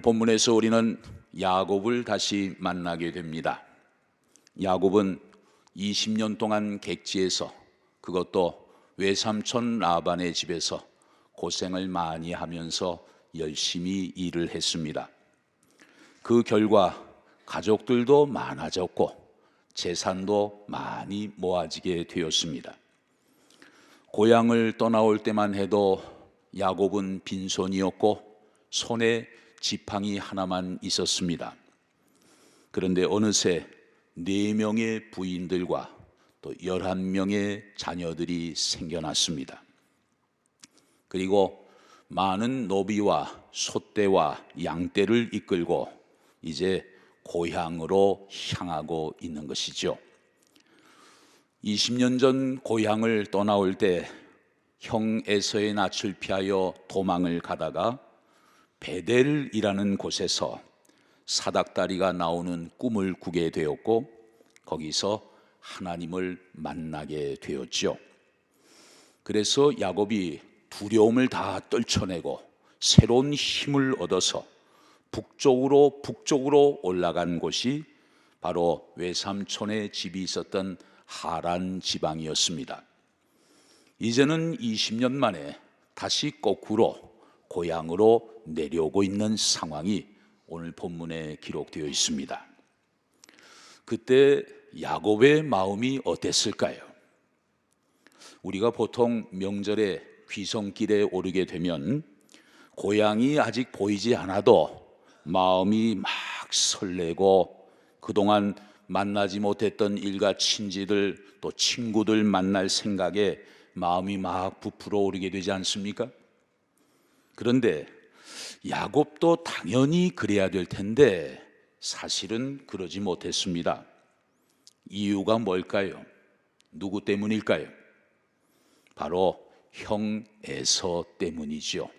본문에서 우리는 야곱을 다시 만나게 됩니다. 야곱은 20년 동안 객지에서, 그것도 외삼촌 라반의 집에서 고생을 많이 하면서 열심히 일을 했습니다. 그 결과 가족들도 많아졌고 재산도 많이 모아지게 되었습니다. 고향을 떠나올 때만 해도 야곱은 빈손이었고 손에 지팡이 하나만 있었습니다. 그런데 어느새 4명의 부인들과 또 11명의 자녀들이 생겨났습니다. 그리고 많은 노비와 소떼와 양떼를 이끌고 이제 고향으로 향하고 있는 것이죠. 20년 전 고향을 떠나올 때 형 에서의 낯을 피하여 도망을 가다가 베델이라는 곳에서 사닥다리가 나오는 꿈을 꾸게 되었고 거기서 하나님을 만나게 되었죠. 그래서 야곱이 두려움을 다 떨쳐내고 새로운 힘을 얻어서 북쪽으로 올라간 곳이 바로 외삼촌의 집이 있었던 하란 지방이었습니다. 이제는 20년 만에 다시 거꾸로 고향으로 내려오고 있는 상황이 오늘 본문에 기록되어 있습니다. 그때 야곱의 마음이 어땠을까요? 우리가 보통 명절에 귀성길에 오르게 되면 고향이 아직 보이지 않아도 마음이 막 설레고 그동안 만나지 못했던 일가 친지들 또 친구들 만날 생각에 마음이 막 부풀어 오르게 되지 않습니까? 그런데 야곱도 당연히 그래야 될 텐데 사실은 그러지 못했습니다. 이유가 뭘까요? 누구 때문일까요? 바로 형 에서 때문이죠.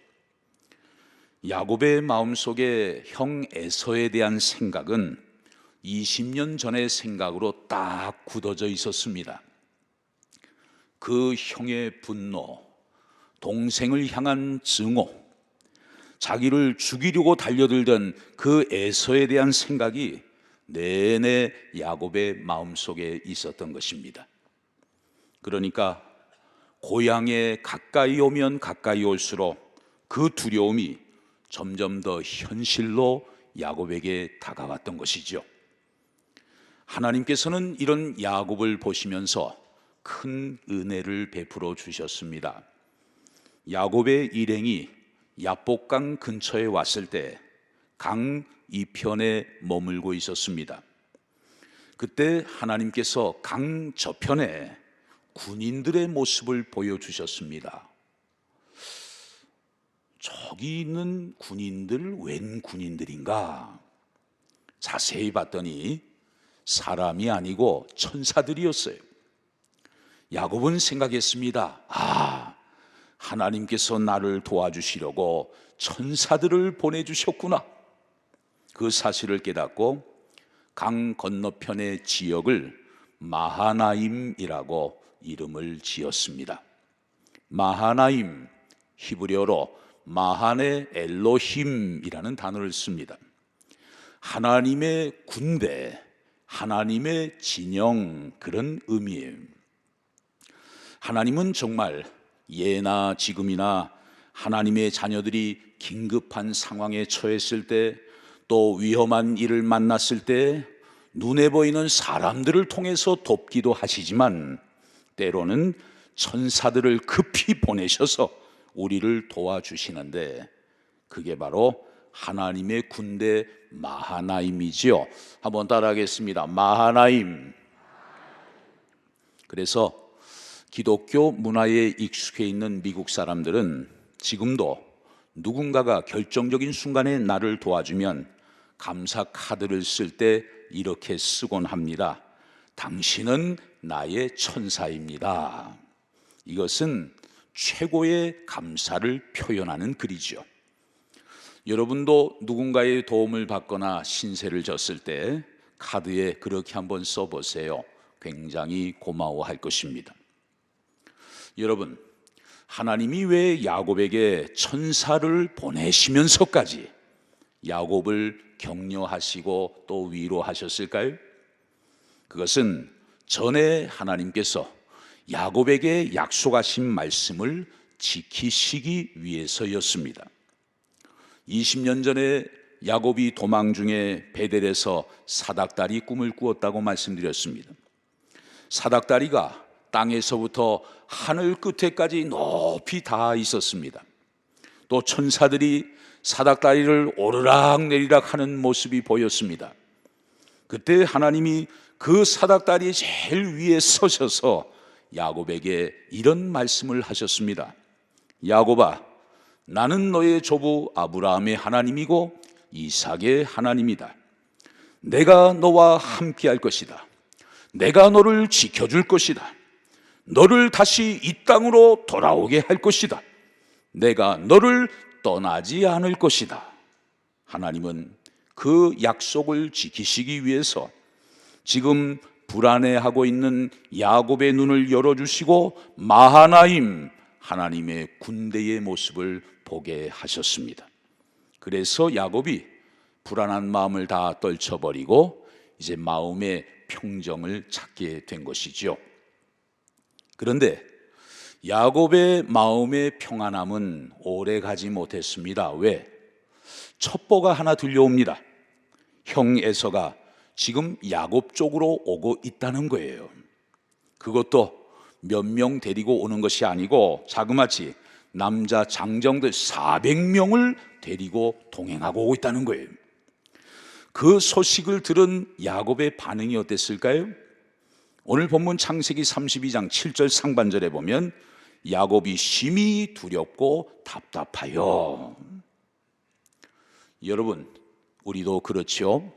야곱의 마음속에 형 에서에 대한 생각은 20년 전의 생각으로 딱 굳어져 있었습니다. 그 형의 분노, 동생을 향한 증오, 자기를 죽이려고 달려들던 그 에서에 대한 생각이 내내 야곱의 마음속에 있었던 것입니다. 그러니까 고향에 가까이 오면 가까이 올수록 그 두려움이 점점 더 현실로 야곱에게 다가왔던 것이죠. 하나님께서는 이런 야곱을 보시면서 큰 은혜를 베풀어 주셨습니다. 야곱의 일행이 야복강 근처에 왔을 때 강 이편에 머물고 있었습니다. 그때 하나님께서 강 저편에 군인들의 모습을 보여주셨습니다. 저기 있는 군인들 웬 군인들인가? 자세히 봤더니 사람이 아니고 천사들이었어요. 야곱은 생각했습니다. 하나님께서 나를 도와주시려고 천사들을 보내주셨구나. 그 사실을 깨닫고 강 건너편의 지역을 마하나임이라고 이름을 지었습니다. 마하나임, 히브리어로 마하네 엘로힘이라는 단어를 씁니다. 하나님의 군대, 하나님의 진영, 그런 의미예요. 하나님은 정말 예나 지금이나 하나님의 자녀들이 긴급한 상황에 처했을 때, 또 위험한 일을 만났을 때 눈에 보이는 사람들을 통해서 돕기도 하시지만 때로는 천사들을 급히 보내셔서 우리를 도와주시는데 그게 바로 하나님의 군대 마하나임이지요. 한번 따라하겠습니다. 마하나임. 그래서 기독교 문화에 익숙해 있는 미국 사람들은 지금도 누군가가 결정적인 순간에 나를 도와주면 감사 카드를 쓸 때 이렇게 쓰곤 합니다. 당신은 나의 천사입니다. 이것은 최고의 감사를 표현하는 글이죠. 여러분도 누군가의 도움을 받거나 신세를 졌을 때 카드에 그렇게 한번 써보세요. 굉장히 고마워할 것입니다. 여러분, 하나님이 왜 야곱에게 천사를 보내시면서까지 야곱을 격려하시고 또 위로하셨을까요? 그것은 전에 하나님께서 야곱에게 약속하신 말씀을 지키시기 위해서였습니다. 20년 전에 야곱이 도망 중에 베델에서 사닥다리 꿈을 꾸었다고 말씀드렸습니다. 사닥다리가 땅에서부터 하늘 끝에까지 높이 닿아 있었습니다. 또 천사들이 사닥다리를 오르락내리락 하는 모습이 보였습니다. 그때 하나님이 그 사닥다리의 제일 위에 서셔서 야곱에게 이런 말씀을 하셨습니다. 야곱아, 나는 너의 조부 아브라함의 하나님이고 이삭의 하나님이다. 내가 너와 함께할 것이다. 내가 너를 지켜줄 것이다. 너를 다시 이 땅으로 돌아오게 할 것이다. 내가 너를 떠나지 않을 것이다. 하나님은 그 약속을 지키시기 위해서 지금 불안해하고 있는 야곱의 눈을 열어주시고 마하나임 하나님의 군대의 모습을 보게 하셨습니다. 그래서 야곱이 불안한 마음을 다 떨쳐버리고 이제 마음의 평정을 찾게 된 것이죠. 그런데 야곱의 마음의 평안함은 오래 가지 못했습니다. 왜? 첩보가 하나 들려옵니다. 형 에서가 지금 야곱 쪽으로 오고 있다는 거예요. 그것도 몇 명 데리고 오는 것이 아니고 자그마치 남자 장정들 400명을 데리고 동행하고 오고 있다는 거예요. 그 소식을 들은 야곱의 반응이 어땠을까요? 오늘 본문 창세기 32장 7절 상반절에 보면 야곱이 심히 두렵고 답답하여. 여러분, 우리도 그렇죠.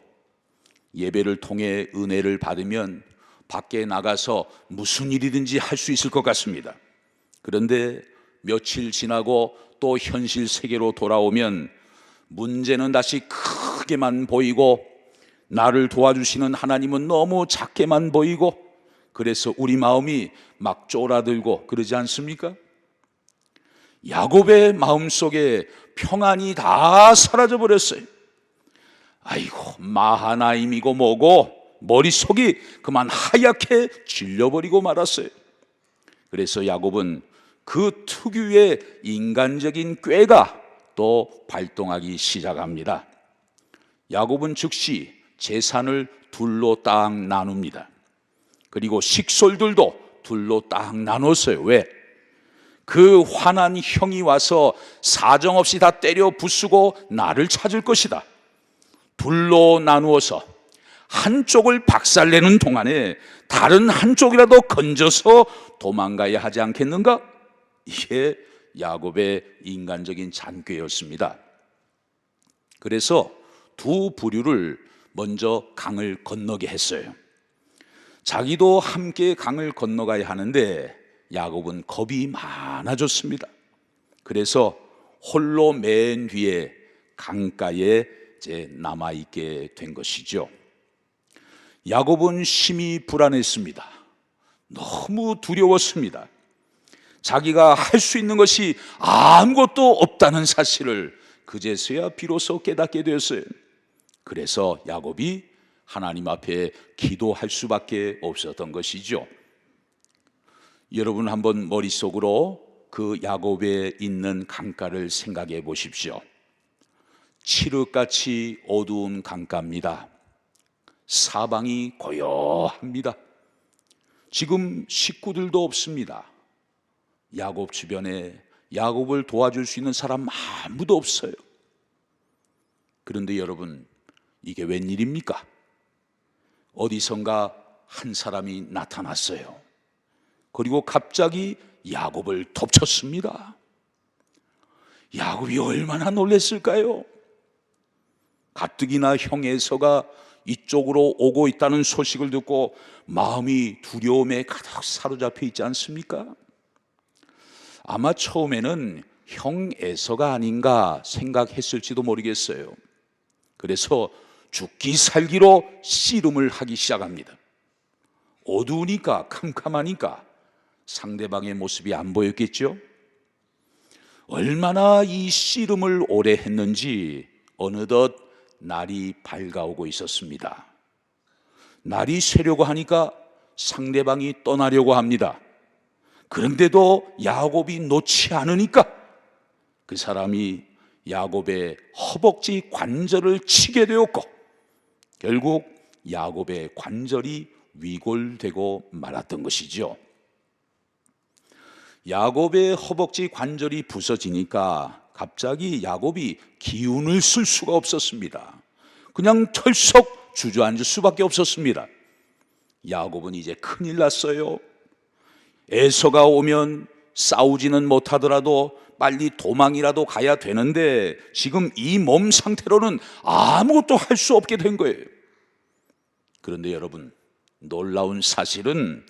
예배를 통해 은혜를 받으면 밖에 나가서 무슨 일이든지 할 수 있을 것 같습니다. 그런데 며칠 지나고 또 현실 세계로 돌아오면 문제는 다시 크게만 보이고 나를 도와주시는 하나님은 너무 작게만 보이고 그래서 우리 마음이 막 쫄아들고 그러지 않습니까? 야곱의 마음속에 평안이 다 사라져 버렸어요. 아이고, 마하나임이고 뭐고 머릿속이 그만 하얗게 질려버리고 말았어요. 그래서 야곱은 그 특유의 인간적인 꾀가 또 발동하기 시작합니다. 야곱은 즉시 재산을 둘로 딱 나눕니다. 그리고 식솔들도 둘로 딱 나눴어요. 왜? 그 화난 형이 와서 사정없이 다 때려 부수고 나를 찾을 것이다. 둘로 나누어서 한쪽을 박살내는 동안에 다른 한쪽이라도 건져서 도망가야 하지 않겠는가? 이게 야곱의 인간적인 잔꾀였습니다. 그래서 두 부류를 먼저 강을 건너게 했어요. 자기도 함께 강을 건너가야 하는데 야곱은 겁이 많아졌습니다. 그래서 홀로 맨 뒤에 강가에 이제 남아있게 된 것이죠. 야곱은 심히 불안했습니다. 너무 두려웠습니다. 자기가 할 수 있는 것이 아무것도 없다는 사실을 그제서야 비로소 깨닫게 되었어요. 그래서 야곱이 하나님 앞에 기도할 수밖에 없었던 것이죠. 여러분 한번 머릿속으로 그 야곱에 있는 강가를 생각해 보십시오. 칠흑같이 어두운 강가입니다. 사방이 고요합니다. 지금 식구들도 없습니다. 야곱 주변에 야곱을 도와줄 수 있는 사람 아무도 없어요. 그런데 여러분, 이게 웬일입니까? 어디선가 한 사람이 나타났어요. 그리고 갑자기 야곱을 덮쳤습니다. 야곱이 얼마나 놀랐을까요? 가뜩이나 형 에서가 이쪽으로 오고 있다는 소식을 듣고 마음이 두려움에 가득 사로잡혀 있지 않습니까? 아마 처음에는 형 에서가 아닌가 생각했을지도 모르겠어요. 그래서 죽기 살기로 씨름을 하기 시작합니다. 어두우니까 캄캄하니까 상대방의 모습이 안 보였겠죠? 얼마나 이 씨름을 오래 했는지 어느덧 날이 밝아오고 있었습니다. 날이 새려고 하니까 상대방이 떠나려고 합니다. 그런데도 야곱이 놓지 않으니까 그 사람이 야곱의 허벅지 관절을 치게 되었고 결국 야곱의 관절이 위골되고 말았던 것이죠. 야곱의 허벅지 관절이 부서지니까 갑자기 야곱이 기운을 쓸 수가 없었습니다. 그냥 털썩 주저앉을 수밖에 없었습니다. 야곱은 이제 큰일 났어요. 에서가 오면 싸우지는 못하더라도 빨리 도망이라도 가야 되는데 지금 이 몸 상태로는 아무것도 할 수 없게 된 거예요. 그런데 여러분, 놀라운 사실은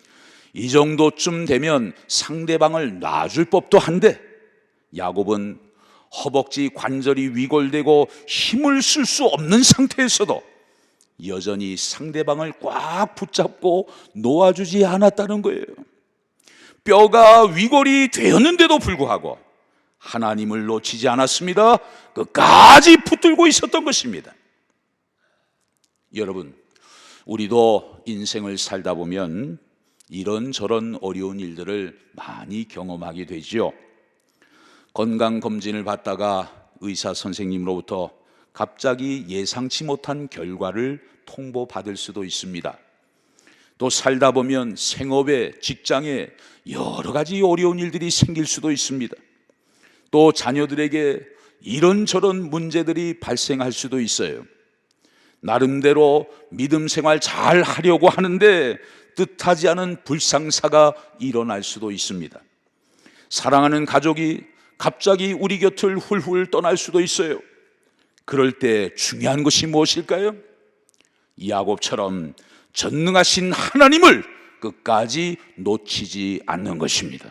이 정도쯤 되면 상대방을 놔줄 법도 한데 야곱은 허벅지 관절이 위골되고 힘을 쓸 수 없는 상태에서도 여전히 상대방을 꽉 붙잡고 놓아주지 않았다는 거예요. 뼈가 위골이 되었는데도 불구하고 하나님을 놓치지 않았습니다. 끝까지 붙들고 있었던 것입니다. 여러분, 우리도 인생을 살다 보면 이런저런 어려운 일들을 많이 경험하게 되죠. 건강검진을 받다가 의사 선생님으로부터 갑자기 예상치 못한 결과를 통보받을 수도 있습니다. 또 살다 보면 생업에, 직장에 여러 가지 어려운 일들이 생길 수도 있습니다. 또 자녀들에게 이런저런 문제들이 발생할 수도 있어요. 나름대로 믿음 생활 잘 하려고 하는데 뜻하지 않은 불상사가 일어날 수도 있습니다. 사랑하는 가족이 갑자기 우리 곁을 훌훌 떠날 수도 있어요. 그럴 때 중요한 것이 무엇일까요? 야곱처럼 전능하신 하나님을 끝까지 놓치지 않는 것입니다.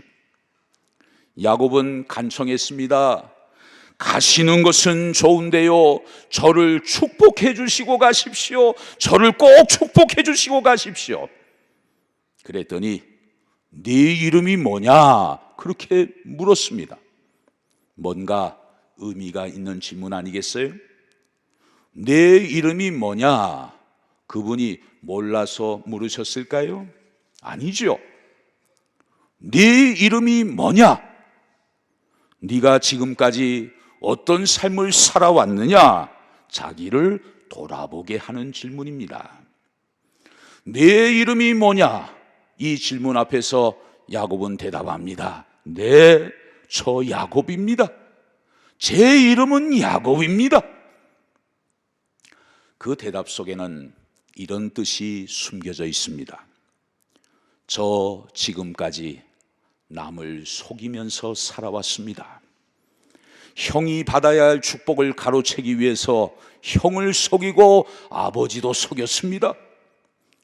야곱은 간청했습니다. 가시는 것은 좋은데요, 저를 축복해 주시고 가십시오. 저를 꼭 축복해 주시고 가십시오. 그랬더니 네 이름이 뭐냐? 그렇게 물었습니다. 뭔가 의미가 있는 질문 아니겠어요? 내 이름이 뭐냐? 그분이 몰라서 물으셨을까요? 아니죠. 네 이름이 뭐냐? 네가 지금까지 어떤 삶을 살아왔느냐? 자기를 돌아보게 하는 질문입니다. 내 이름이 뭐냐? 이 질문 앞에서 야곱은 대답합니다. 네, 저 야곱입니다. 제 이름은 야곱입니다. 그 대답 속에는 이런 뜻이 숨겨져 있습니다. 저 지금까지 남을 속이면서 살아왔습니다. 형이 받아야 할 축복을 가로채기 위해서 형을 속이고 아버지도 속였습니다.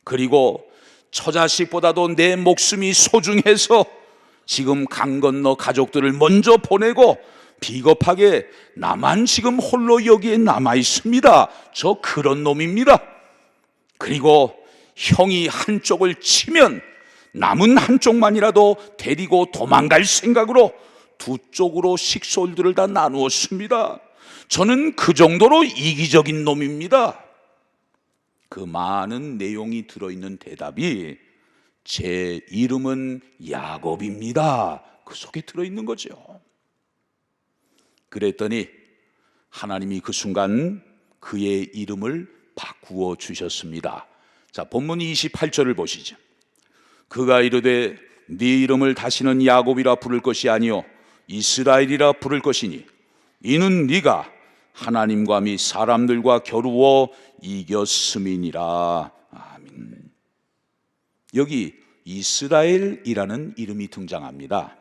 그리고 처자식보다도 내 목숨이 소중해서 지금 강 건너 가족들을 먼저 보내고 비겁하게 나만 지금 홀로 여기에 남아 있습니다. 저 그런 놈입니다. 그리고 형이 한쪽을 치면 남은 한쪽만이라도 데리고 도망갈 생각으로 두 쪽으로 식솔들을 다 나누었습니다. 저는 그 정도로 이기적인 놈입니다. 그 많은 내용이 들어있는 대답이 제 이름은 야곱입니다. 그 속에 들어있는 거죠. 그랬더니 하나님이 그 순간 그의 이름을 바꾸어 주셨습니다. 자, 본문 28절을 보시죠. 그가 이르되 네 이름을 다시는 야곱이라 부를 것이 아니요 이스라엘이라 부를 것이니 이는 네가 하나님과 및 사람들과 겨루어 이겼음이니라. 아멘. 여기 이스라엘이라는 이름이 등장합니다.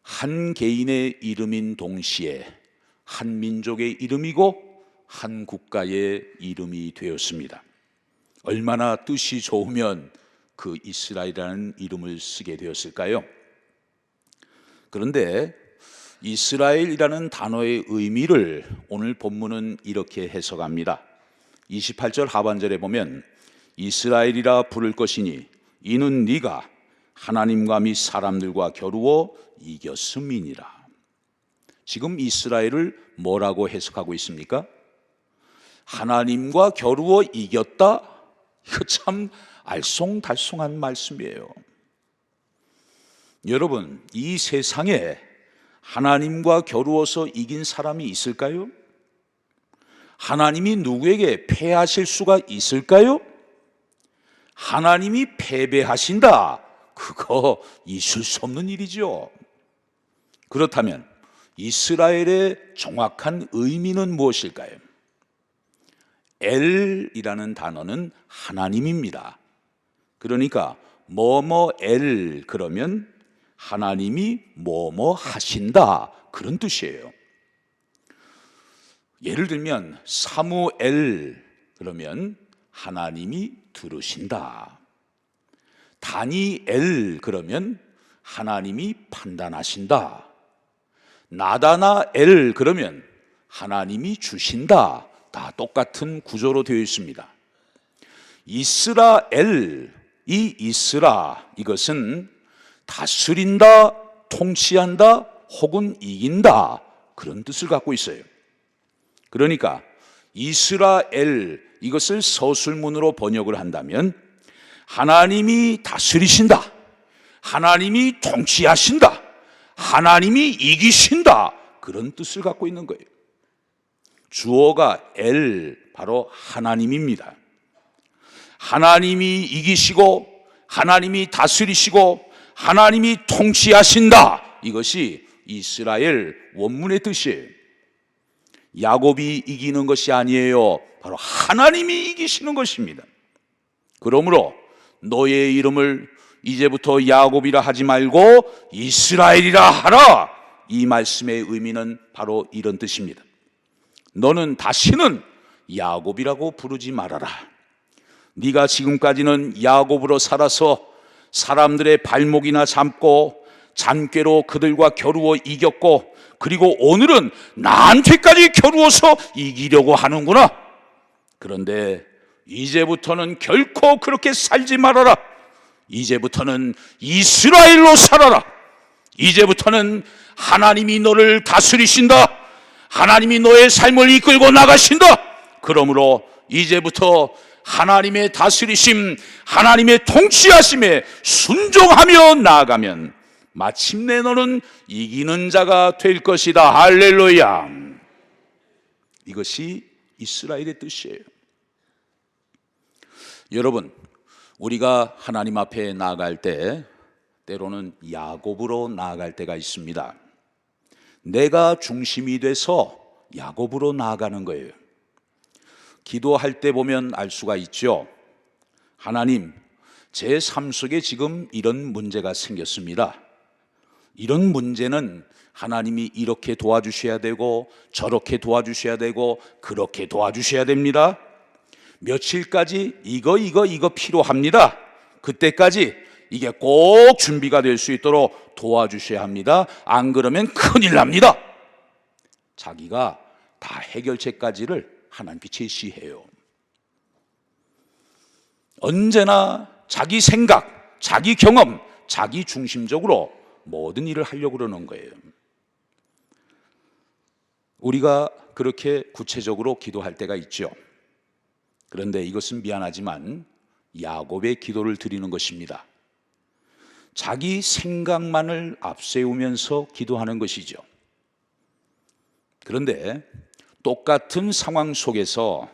한 개인의 이름인 동시에 한 민족의 이름이고 한 국가의 이름이 되었습니다. 얼마나 뜻이 좋으면 그 이스라엘이라는 이름을 쓰게 되었을까요? 그런데 이스라엘이라는 단어의 의미를 오늘 본문은 이렇게 해석합니다. 28절 하반절에 보면 이스라엘이라 부를 것이니 이는 네가 하나님과 및 사람들과 겨루어 이겼음이니라. 지금 이스라엘을 뭐라고 해석하고 있습니까? 하나님과 겨루어 이겼다? 이거 참 알쏭달쏭한 말씀이에요. 여러분, 이 세상에 하나님과 겨루어서 이긴 사람이 있을까요? 하나님이 누구에게 패하실 수가 있을까요? 하나님이 패배하신다, 그거 있을 수 없는 일이죠. 그렇다면 이스라엘의 정확한 의미는 무엇일까요? 엘이라는 단어는 하나님입니다. 그러니까 뭐뭐 엘 그러면 하나님이 뭐뭐 하신다, 그런 뜻이에요. 예를 들면 사무엘 그러면 하나님이 들으신다. 다니엘 그러면 하나님이 판단하신다. 나다나엘 그러면 하나님이 주신다. 다 똑같은 구조로 되어 있습니다. 이스라엘, 이 이스라, 이것은 다스린다, 통치한다, 혹은 이긴다, 그런 뜻을 갖고 있어요. 그러니까 이스라엘, 이것을 서술문으로 번역을 한다면 하나님이 다스리신다, 하나님이 통치하신다, 하나님이 이기신다, 그런 뜻을 갖고 있는 거예요. 주어가 엘, 바로 하나님입니다. 하나님이 이기시고 하나님이 다스리시고 하나님이 통치하신다, 이것이 이스라엘 원문의 뜻이에요. 야곱이 이기는 것이 아니에요. 바로 하나님이 이기시는 것입니다. 그러므로 너의 이름을 이제부터 야곱이라 하지 말고 이스라엘이라 하라, 이 말씀의 의미는 바로 이런 뜻입니다. 너는 다시는 야곱이라고 부르지 말아라. 네가 지금까지는 야곱으로 살아서 사람들의 발목이나 잡고 잔꾀로 그들과 겨루어 이겼고, 그리고 오늘은 나한테까지 겨루어서 이기려고 하는구나. 그런데 이제부터는 결코 그렇게 살지 말아라. 이제부터는 이스라엘로 살아라. 이제부터는 하나님이 너를 다스리신다. 하나님이 너의 삶을 이끌고 나가신다. 그러므로 이제부터 하나님의 다스리심, 하나님의 통치하심에 순종하며 나아가면 마침내 너는 이기는 자가 될 것이다. 할렐루야. 이것이 이스라엘의 뜻이에요. 여러분, 우리가 하나님 앞에 나아갈 때 때로는 야곱으로 나아갈 때가 있습니다. 내가 중심이 돼서 야곱으로 나아가는 거예요. 기도할 때 보면 알 수가 있죠. 하나님, 제 삶 속에 지금 이런 문제가 생겼습니다. 이런 문제는 하나님이 이렇게 도와주셔야 되고 저렇게 도와주셔야 되고 그렇게 도와주셔야 됩니다. 며칠까지 이거 필요합니다. 그때까지 이게 꼭 준비가 될 수 있도록 도와주셔야 합니다. 안 그러면 큰일 납니다. 자기가 다 해결책까지를 하나님께 제시해요. 언제나 자기 생각, 자기 경험, 자기 중심적으로 모든 일을 하려고 그러는 거예요. 우리가 그렇게 구체적으로 기도할 때가 있죠. 그런데 이것은 미안하지만 야곱의 기도를 드리는 것입니다. 자기 생각만을 앞세우면서 기도하는 것이죠. 그런데 똑같은 상황 속에서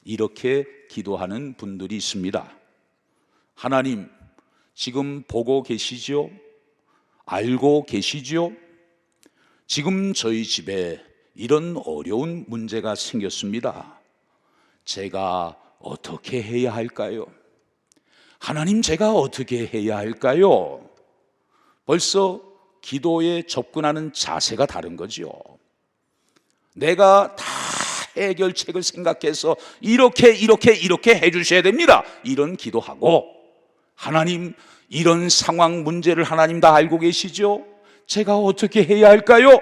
이렇게 기도하는 분들이 있습니다. 하나님, 지금 보고 계시죠? 알고 계시죠? 지금 저희 집에 이런 어려운 문제가 생겼습니다. 제가 어떻게 해야 할까요? 하나님, 제가 어떻게 해야 할까요? 벌써 기도에 접근하는 자세가 다른 거죠. 내가 다 해결책을 생각해서 이렇게 해주셔야 됩니다, 이런 기도하고, 하나님, 이런 상황 문제를 하나님 다 알고 계시죠? 제가 어떻게 해야 할까요?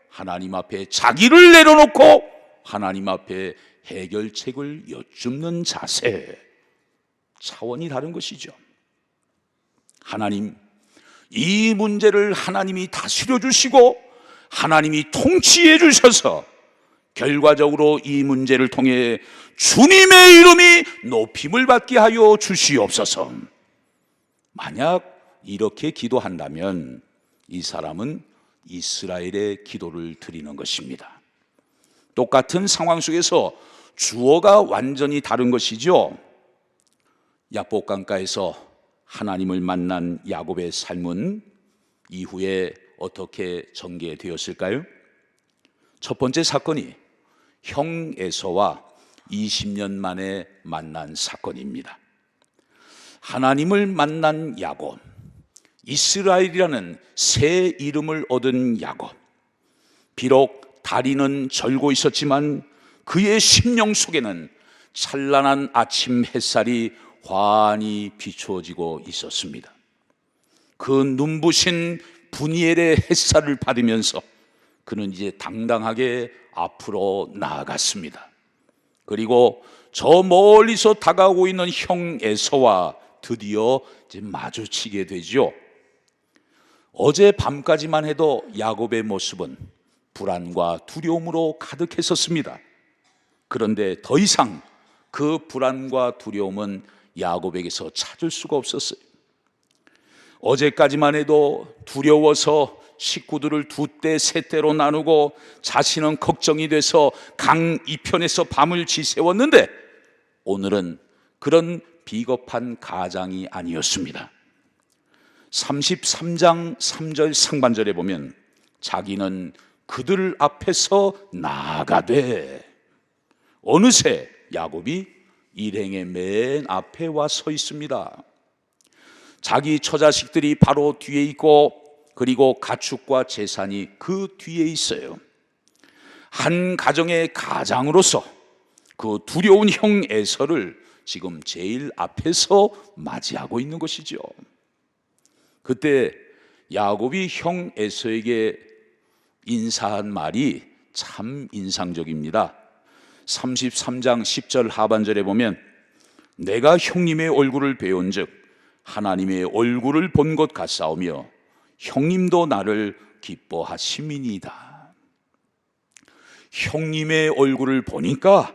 하나님 앞에 자기를 내려놓고 하나님 앞에 해결책을 여쭙는 자세, 차원이 다른 것이죠. 하나님, 이 문제를 하나님이 다스려 주시고 하나님이 통치해 주셔서 결과적으로 이 문제를 통해 주님의 이름이 높임을 받게 하여 주시옵소서. 만약 이렇게 기도한다면 이 사람은 이스라엘의 기도를 드리는 것입니다. 똑같은 상황 속에서 주어가 완전히 다른 것이죠. 야복강가에서 하나님을 만난 야곱의 삶은 이후에 어떻게 전개되었을까요? 첫 번째 사건이 형 에서와 20년 만에 만난 사건입니다. 하나님을 만난 야곱, 이스라엘이라는 새 이름을 얻은 야곱. 비록 다리는 절고 있었지만 그의 심령 속에는 찬란한 아침 햇살이 환히 비추어지고 있었습니다. 그 눈부신 분이엘의 햇살을 받으면서 그는 이제 당당하게 앞으로 나아갔습니다. 그리고 저 멀리서 다가오고 있는 형 에서와 드디어 이제 마주치게 되죠. 어제 밤까지만 해도 야곱의 모습은 불안과 두려움으로 가득했었습니다. 그런데 더 이상 그 불안과 두려움은 야곱에게서 찾을 수가 없었어요. 어제까지만 해도 두려워서 식구들을 두 때, 세 때로 나누고 자신은 걱정이 돼서 강 이편에서 밤을 지새웠는데 오늘은 그런 비겁한 가장이 아니었습니다. 33장 3절 상반절에 보면 자기는 그들 앞에서 나아가되 어느새 야곱이 일행의 맨 앞에 와 서 있습니다. 자기 처자식들이 바로 뒤에 있고 그리고 가축과 재산이 그 뒤에 있어요. 한 가정의 가장으로서 그 두려운 형 에서를 지금 제일 앞에서 맞이하고 있는 것이죠. 그때 야곱이 형 에서에게 인사한 말이 참 인상적입니다. 33장 10절 하반절에 보면 내가 형님의 얼굴을 배운즉 하나님의 얼굴을 본 것 같사오며 형님도 나를 기뻐하심이니이다. 형님의 얼굴을 보니까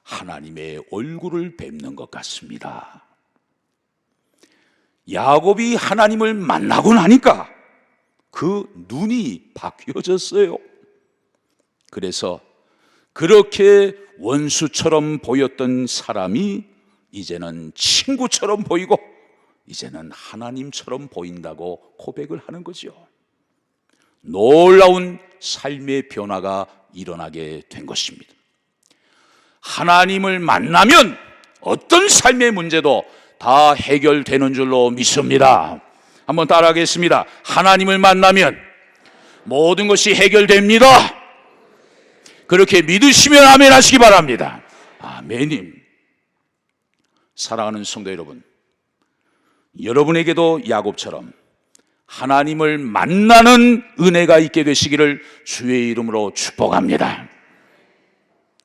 하나님의 얼굴을 뵙는 것 같습니다. 야곱이 하나님을 만나고 나니까 그 눈이 바뀌어졌어요. 그래서 그렇게 원수처럼 보였던 사람이 이제는 친구처럼 보이고 이제는 하나님처럼 보인다고 고백을 하는 거죠. 놀라운 삶의 변화가 일어나게 된 것입니다. 하나님을 만나면 어떤 삶의 문제도 다 해결되는 줄로 믿습니다. 한번 따라하겠습니다. 하나님을 만나면 모든 것이 해결됩니다. 그렇게 믿으시면 아멘 하시기 바랍니다. 아멘님. 사랑하는 성도 여러분, 여러분에게도 야곱처럼 하나님을 만나는 은혜가 있게 되시기를 주의 이름으로 축복합니다.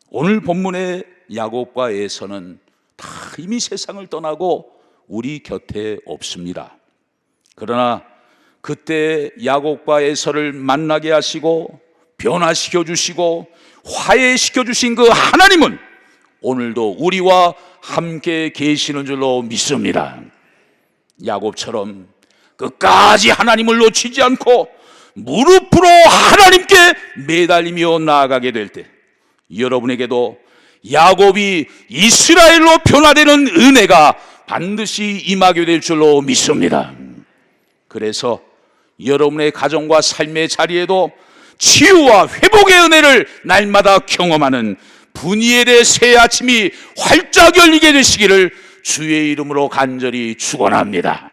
오늘 본문의 야곱과 에서는 다 이미 세상을 떠나고 우리 곁에 없습니다. 그러나 그때 야곱과 에서를 만나게 하시고 변화시켜 주시고 화해시켜 주신 그 하나님은 오늘도 우리와 함께 계시는 줄로 믿습니다. 야곱처럼 끝까지 하나님을 놓치지 않고 무릎으로 하나님께 매달리며 나아가게 될 때 여러분에게도 야곱이 이스라엘로 변화되는 은혜가 반드시 임하게 될 줄로 믿습니다. 그래서 여러분의 가정과 삶의 자리에도 치유와 회복의 은혜를 날마다 경험하는 분이엘의 새 아침이 활짝 열리게 되시기를 주의 이름으로 간절히 축원합니다.